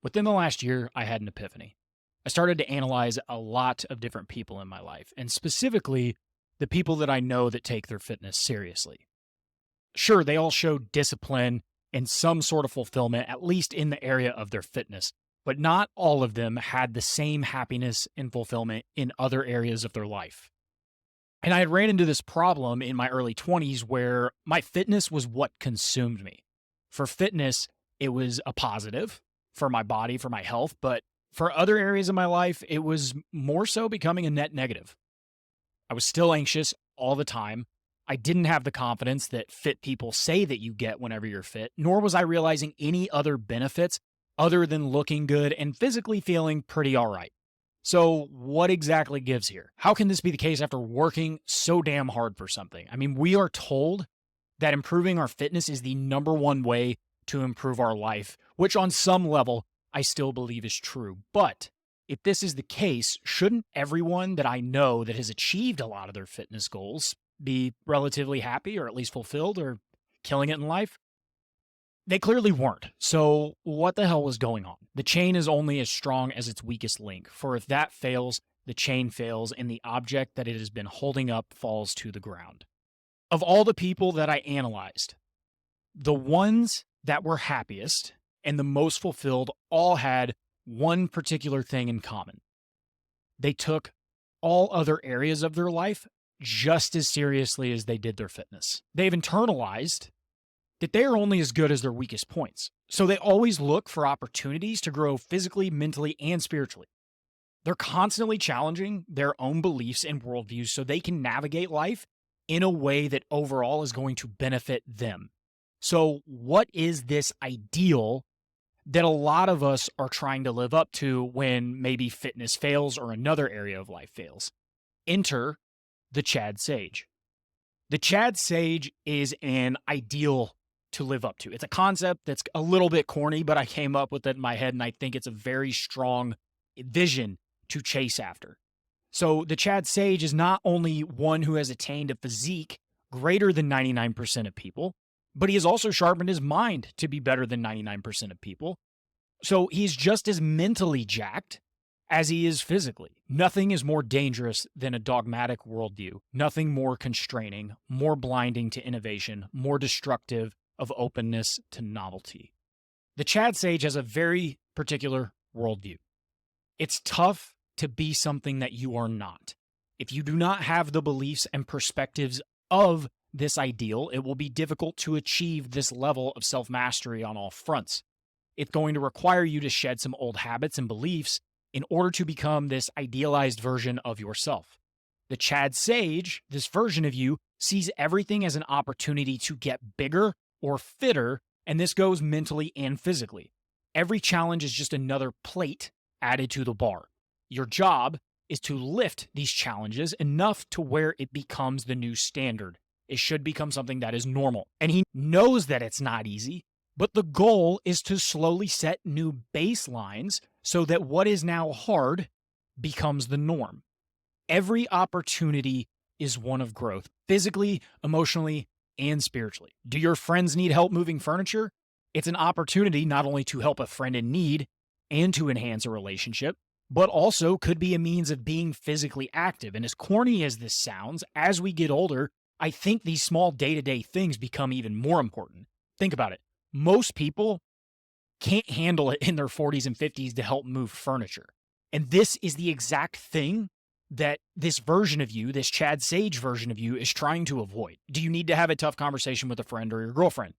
Within the last year, I had an epiphany. I started to analyze a lot of different people in my life, and specifically the people that I know that take their fitness seriously. Sure, they all show discipline and some sort of fulfillment, at least in the area of their fitness, but not all of them had the same happiness and fulfillment in other areas of their life. And I had ran into this problem in my early 20s where my fitness was what consumed me. For fitness, it was a positive for my body, for my health, but for other areas of my life, it was more so becoming a net negative. I was still anxious all the time. I didn't have the confidence that fit people say that you get whenever you're fit, nor was I realizing any other benefits other than looking good and physically feeling pretty all right. So, what exactly gives here? How can this be the case after working so damn hard for something? I mean, we are told that improving our fitness is the number one way to improve our life, which on some level I still believe is true. But if this is the case, shouldn't everyone that I know that has achieved a lot of their fitness goals be relatively happy or at least fulfilled or killing it in life? They clearly weren't. So, what the hell was going on? The chain is only as strong as its weakest link, for if that fails, the chain fails and the object that it has been holding up falls to the ground. Of all the people that I analyzed, the ones that were happiest and the most fulfilled all had one particular thing in common. They took all other areas of their life just as seriously as they did their fitness. They've internalized that they are only as good as their weakest points. So they always look for opportunities to grow physically, mentally, and spiritually. They're constantly challenging their own beliefs and worldviews so they can navigate life in a way that overall is going to benefit them. So what is this ideal that a lot of us are trying to live up to when maybe fitness fails or another area of life fails? Enter the Chad Sage. The Chad Sage is an ideal to live up to. It's a concept that's a little bit corny, but I came up with it in my head, and I think it's a very strong vision to chase after. So the Chad Sage is not only one who has attained a physique greater than 99% of people, but he has also sharpened his mind to be better than 99% of people. So he's just as mentally jacked as he is physically. Nothing is more dangerous than a dogmatic worldview. Nothing more constraining, more blinding to innovation, more destructive of openness to novelty. The Chad Sage has a very particular worldview. It's tough to be something that you are not. If you do not have the beliefs and perspectives of this ideal, it will be difficult to achieve this level of self-mastery on all fronts. It's going to require you to shed some old habits and beliefs in order to become this idealized version of yourself. The Chad Sage, this version of you, sees everything as an opportunity to get bigger or fitter, and this goes mentally and physically. Every challenge is just another plate added to the bar. Your job is to lift these challenges enough to where it becomes the new standard. It should become something that is normal. And he knows that it's not easy, but the goal is to slowly set new baselines so that what is now hard becomes the norm. Every opportunity is one of growth, physically, emotionally, and spiritually. Do your friends need help moving furniture? It's an opportunity not only to help a friend in need and to enhance a relationship, but also could be a means of being physically active. And as corny as this sounds, as we get older, I think these small day-to-day things become even more important. Think about it. Most people can't handle it in their 40s and 50s to help move furniture. And this is the exact thing that this version of you, this Chad Sage version of you, is trying to avoid. Do you need to have a tough conversation with a friend or your girlfriend?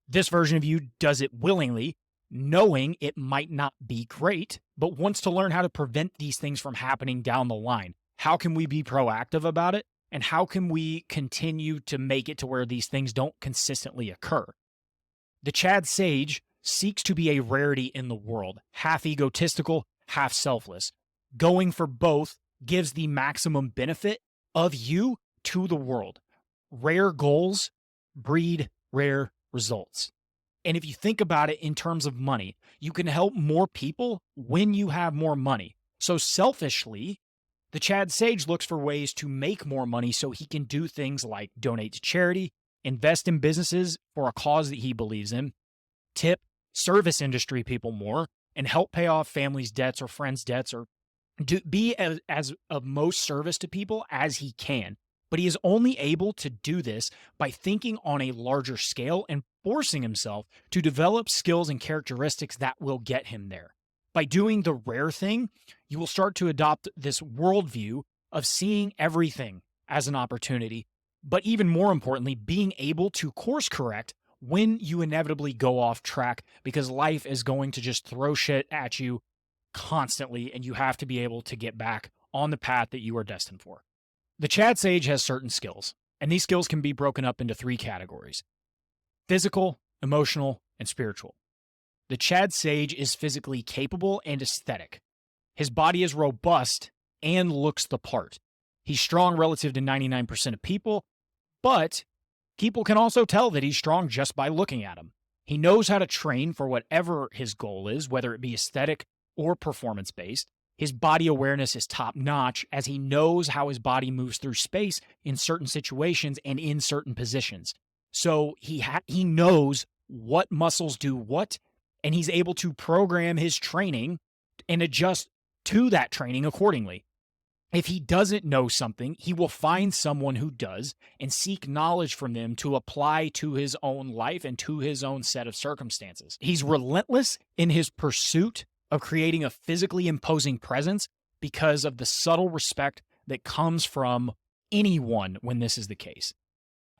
This version of you does it willingly, knowing it might not be great, but wants to learn how to prevent these things from happening down the line. How can we be proactive about it? And how can we continue to make it to where these things don't consistently occur? The Chad Sage seeks to be a rarity in the world, half egotistical, half selfless. Going for both gives the maximum benefit of you to the world. Rare goals breed rare results. And if you think about it in terms of money, you can help more people when you have more money. So selfishly, the Chad Sage looks for ways to make more money so he can do things like donate to charity, invest in businesses for a cause that he believes in, tip service industry people more, and help pay off family's debts or friends' debts, or be as of most service to people as he can. But he is only able to do this by thinking on a larger scale and forcing himself to develop skills and characteristics that will get him there. By doing the rare thing, you will start to adopt this worldview of seeing everything as an opportunity, but even more importantly, being able to course correct when you inevitably go off track, because life is going to just throw shit at you constantly, and you have to be able to get back on the path that you are destined for. The Chad Sage has certain skills, and these skills can be broken up into 3 categories: physical, emotional, and spiritual. The Chad Sage is physically capable and aesthetic. His body is robust and looks the part. He's strong relative to 99% of people, but people can also tell that he's strong just by looking at him. He knows how to train for whatever his goal is, whether it be aesthetic or performance-based. His body awareness is top-notch, as he knows how his body moves through space in certain situations and in certain positions. So he knows what muscles do what, and he's able to program his training and adjust to that training accordingly. If he doesn't know something, he will find someone who does and seek knowledge from them to apply to his own life and to his own set of circumstances. He's relentless in his pursuit of creating a physically imposing presence because of the subtle respect that comes from anyone when this is the case.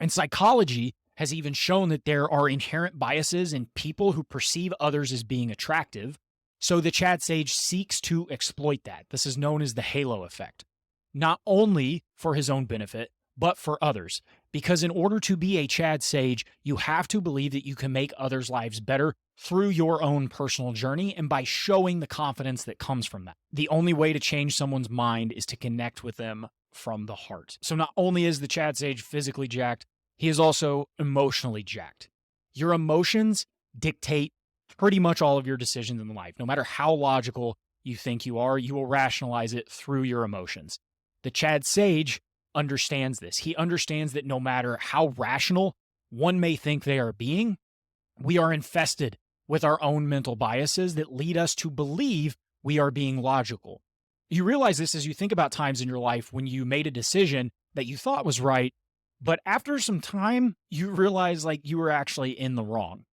And psychology has even shown that there are inherent biases in people who perceive others as being attractive, so the Chad Sage seeks to exploit that. This is known as the halo effect, not only for his own benefit, but for others. Because in order to be a Chad Sage, you have to believe that you can make others' lives better through your own personal journey and by showing the confidence that comes from that. The only way to change someone's mind is to connect with them from the heart. So not only is the Chad Sage physically jacked, he is also emotionally jacked. Your emotions dictate pretty much all of your decisions in life. No matter how logical you think you are, you will rationalize it through your emotions. The Chad Sage understands this. He understands that no matter how rational one may think they are being, we are infested with our own mental biases that lead us to believe we are being logical. You realize this as you think about times in your life when you made a decision that you thought was right, but after some time, you realize like you were actually in the wrong.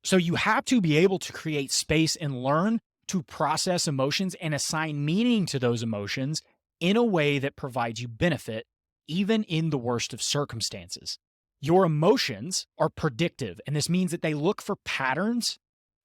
So you have to be able to create space and learn to process emotions and assign meaning to those emotions in a way that provides you benefit, even in the worst of circumstances. Your emotions are predictive, and this means that they look for patterns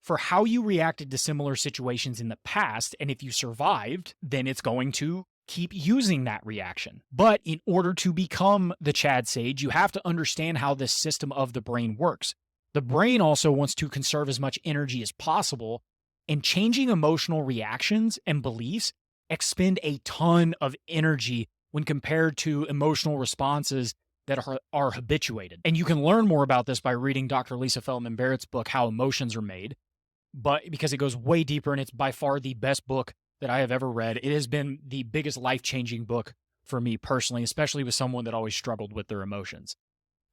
for how you reacted to similar situations in the past, and if you survived, then it's going to keep using that reaction. But in order to become the Chad Sage, you have to understand how this system of the brain works. The brain also wants to conserve as much energy as possible, and changing emotional reactions and beliefs expend a ton of energy when compared to emotional responses that are habituated. And you can learn more about this by reading Dr. Lisa Feldman Barrett's book, How Emotions Are Made, but because it goes way deeper, and it's by far the best book that I have ever read. It has been the biggest life-changing book for me personally, especially with someone that always struggled with their emotions.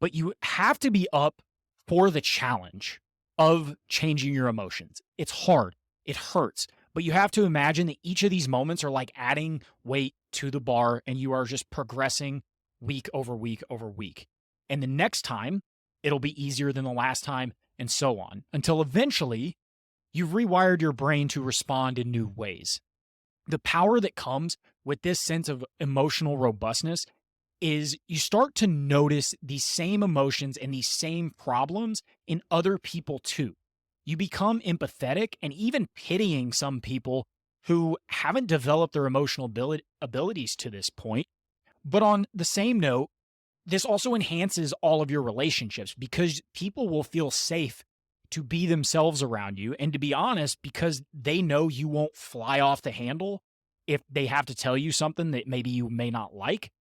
But you have to be up for the challenge of changing your emotions. It's hard. It hurts. But you have to imagine that each of these moments are like adding weight to the bar, and you are just progressing week over week over week. And the next time, it'll be easier than the last time, and so on, until eventually you've rewired your brain to respond in new ways. The power that comes with this sense of emotional robustness is you start to notice these same emotions and these same problems in other people too. You become empathetic and even pitying some people who haven't developed their emotional abilities to this point. But on the same note, this also enhances all of your relationships because people will feel safe to be themselves around you. And to be honest, because they know you won't fly off the handle if they have to tell you something that maybe you may not like,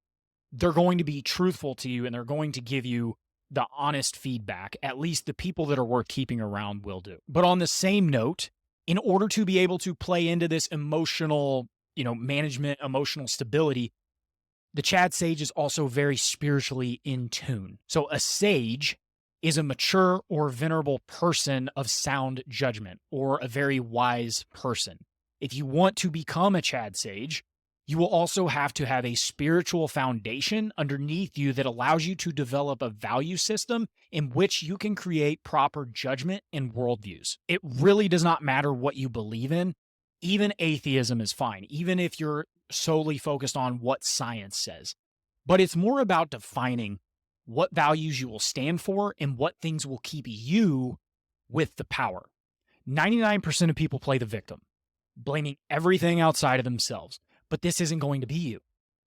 they're going to be truthful to you and they're going to give you the honest feedback. At least the people that are worth keeping around will do. But on the same note, in order to be able to play into this emotional, management, emotional stability, the Chad Sage is also very spiritually in tune. So a sage is a mature or venerable person of sound judgment or a very wise person. If you want to become a Chad Sage, you will also have to have a spiritual foundation underneath you that allows you to develop a value system in which you can create proper judgment and worldviews. It really does not matter what you believe in. Even atheism is fine, even if you're solely focused on what science says. But it's more about defining what values you will stand for and what things will keep you with the power. 99% of people play the victim, blaming everything outside of themselves. But this isn't going to be you.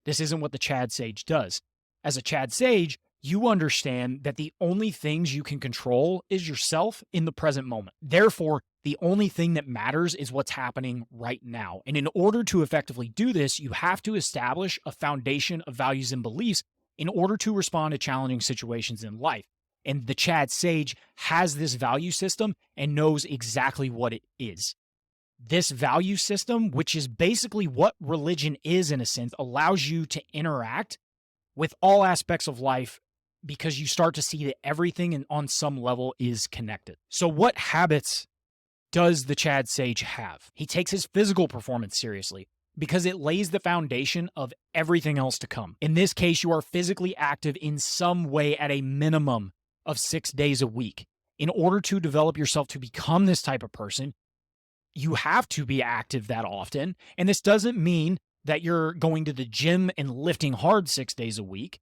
This isn't what the Chad Sage does. As a Chad Sage, you understand that the only things you can control is yourself in the present moment. Therefore, the only thing that matters is what's happening right now. And in order to effectively do this, you have to establish a foundation of values and beliefs in order to respond to challenging situations in life. And the Chad Sage has this value system and knows exactly what it is. This value system, which is basically what religion is in a sense, allows you to interact with all aspects of life because you start to see that everything on some level is connected. So what habits does the Chad Sage have? He takes his physical performance seriously because it lays the foundation of everything else to come. In this case, you are physically active in some way at a minimum of 6 days a week. In order to develop yourself to become this type of person, you have to be active that often. And this doesn't mean that you're going to the gym and lifting hard 6 days a week,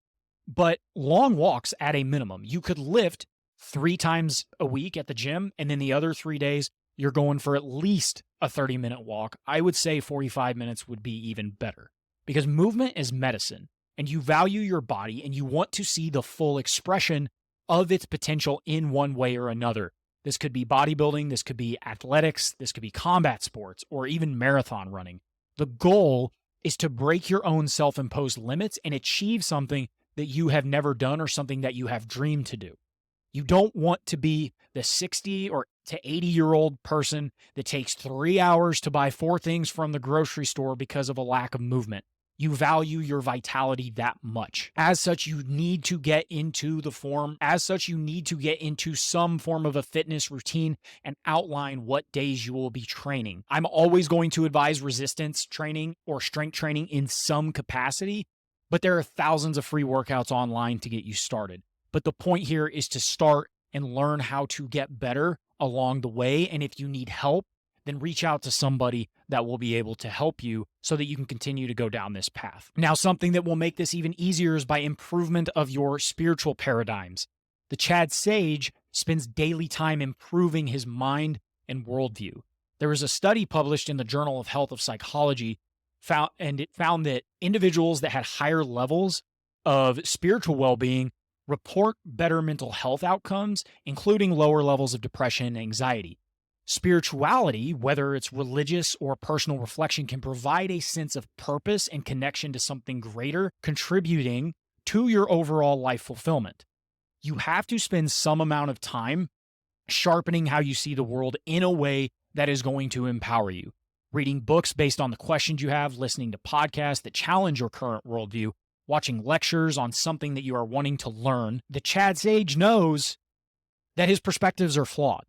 but long walks at a minimum. You could lift 3 times a week at the gym, and then the other 3 days, you're going for at least a 30-minute walk. I would say 45 minutes would be even better because movement is medicine, and you value your body and you want to see the full expression of its potential in one way or another. This could be bodybuilding, this could be athletics, this could be combat sports, or even marathon running. The goal is to break your own self-imposed limits and achieve something that you have never done or something that you have dreamed to do. You don't want to be the 60 or to 80-year-old person that takes 3 hours to buy 4 things from the grocery store because of a lack of movement. You value your vitality that much. As such, you need to get into the form. As such, you need to get into some form of a fitness routine and outline what days you will be training. I'm always going to advise resistance training or strength training in some capacity, but there are thousands of free workouts online to get you started. But the point here is to start and learn how to get better along the way. And if you need help, then reach out to somebody that will be able to help you so that you can continue to go down this path. Now, something that will make this even easier is by improvement of your spiritual paradigms. The Chad Sage spends daily time improving his mind and worldview. There was a study published in the Journal of Health of Psychology, and it found that individuals that had higher levels of spiritual well-being report better mental health outcomes, including lower levels of depression and anxiety. Spirituality, whether it's religious or personal reflection, can provide a sense of purpose and connection to something greater, contributing to your overall life fulfillment. You have to spend some amount of time sharpening how you see the world in a way that is going to empower you. Reading books based on the questions you have, listening to podcasts that challenge your current worldview, watching lectures on something that you are wanting to learn. The Chad Sage knows that his perspectives are flawed.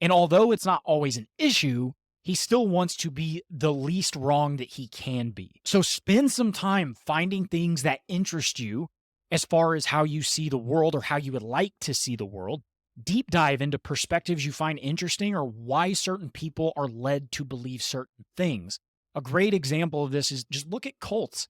And although it's not always an issue, he still wants to be the least wrong that he can be. So spend some time finding things that interest you as far as how you see the world or how you would like to see the world. Deep dive into perspectives you find interesting or why certain people are led to believe certain things. A great example of this is just look at cults.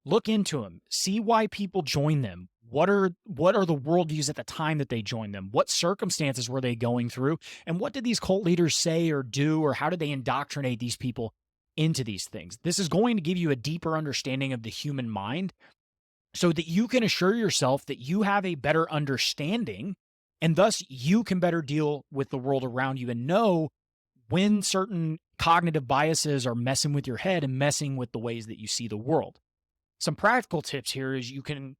Look into them. See why people join them. What are the worldviews at the time that they joined them? What circumstances were they going through? And what did these cult leaders say or do, or how did they indoctrinate these people into these things? This is going to give you a deeper understanding of the human mind so that you can assure yourself that you have a better understanding, and thus you can better deal with the world around you and know when certain cognitive biases are messing with your head and messing with the ways that you see the world. Some practical tips here is you can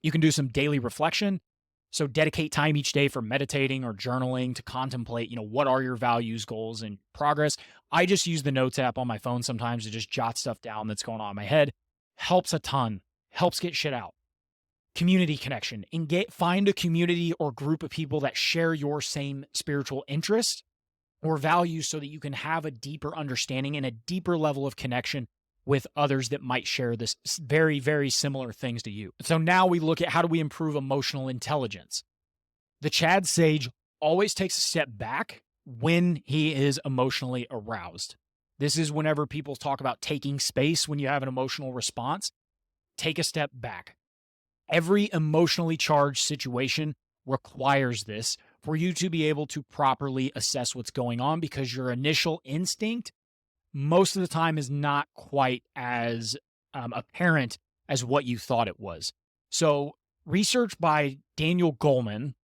do some daily reflection. So dedicate time each day for meditating or journaling to contemplate, what are your values, goals, and progress. I just use the Notes app on my phone sometimes to just jot stuff down that's going on in my head. Helps a ton. Helps get shit out. Community connection. Find a community or group of people that share your same spiritual interests or values so that you can have a deeper understanding and a deeper level of connection with others that might share this very, very similar things to you. So now we look at how do we improve emotional intelligence. The Chad Sage always takes a step back when he is emotionally aroused. This is whenever people talk about taking space when you have an emotional response. Take a step back. Every emotionally charged situation requires this for you to be able to properly assess what's going on, because your initial instinct most of the time is not quite as apparent as what you thought it was. So research by Daniel Goleman,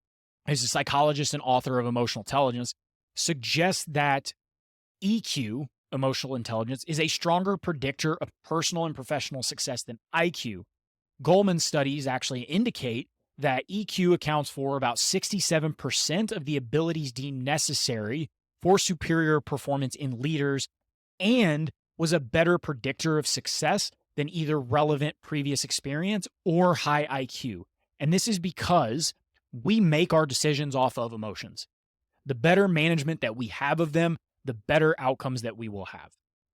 who's a psychologist and author of Emotional Intelligence, suggests that EQ, emotional intelligence, is a stronger predictor of personal and professional success than IQ. Goleman's studies actually indicate that EQ accounts for about 67% of the abilities deemed necessary for superior performance in leaders and was a better predictor of success than either relevant previous experience or high IQ. And this is because we make our decisions off of emotions. The better management that we have of them, the better outcomes that we will have.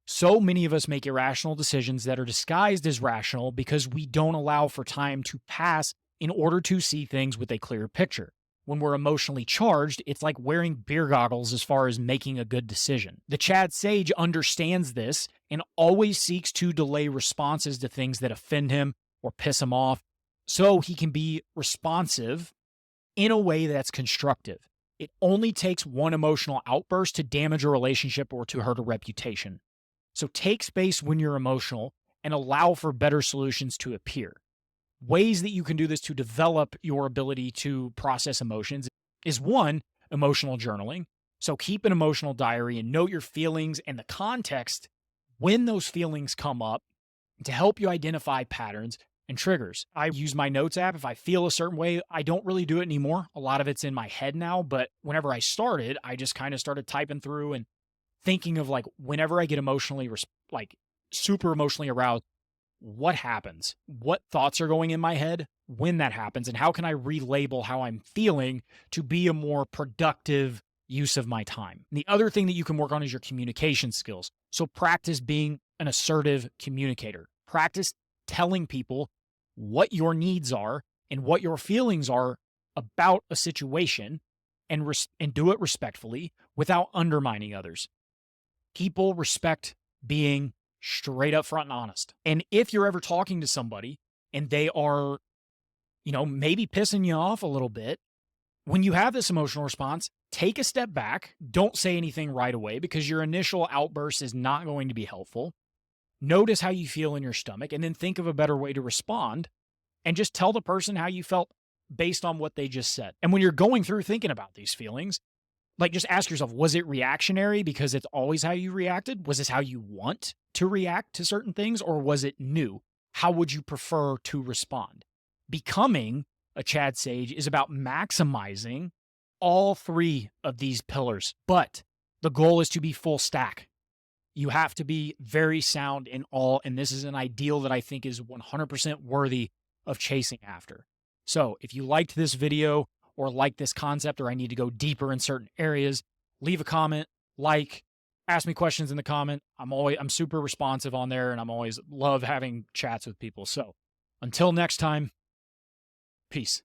So many of us make irrational decisions that are disguised as rational because we don't allow for time to pass in order to see things with a clearer picture. When we're emotionally charged, it's like wearing beer goggles as far as making a good decision. The Chad Sage understands this and always seeks to delay responses to things that offend him or piss him off so he can be responsive in a way that's constructive. It only takes one emotional outburst to damage a relationship or to hurt a reputation. So take space when you're emotional and allow for better solutions to appear. Ways that you can do this to develop your ability to process emotions is one, emotional journaling. So keep an emotional diary and note your feelings and the context when those feelings come up to help you identify patterns and triggers. I use my notes app. If I feel a certain way, I don't really do it anymore. A lot of it's in my head now, but whenever I started, I just kind of started typing through and thinking of like whenever I get emotionally, super emotionally aroused, what happens? What thoughts are going in my head when that happens? And how can I relabel how I'm feeling to be a more productive use of my time? And the other thing that you can work on is your communication skills. So practice being an assertive communicator. Practice telling people what your needs are and what your feelings are about a situation and do it respectfully without undermining others. People respect being straight up front and honest. And if you're ever talking to somebody and they are, maybe pissing you off a little bit, when you have this emotional response, take a step back. Don't say anything right away because your initial outburst is not going to be helpful. Notice how you feel in your stomach and then think of a better way to respond and just tell the person how you felt based on what they just said. And when you're going through thinking about these feelings, just ask yourself, was it reactionary because it's always how you reacted? Was this how you want to react to certain things, or was it new? How would you prefer to respond? Becoming a Chad Sage is about maximizing all three of these pillars, but the goal is to be full stack. You have to be very sound in all, and this is an ideal that I think is 100% worthy of chasing after. So if you liked this video or like this concept, or I need to go deeper in certain areas, leave a comment, ask me questions in the comment. I'm super responsive on there, and I'm always love having chats with people. So until next time, peace.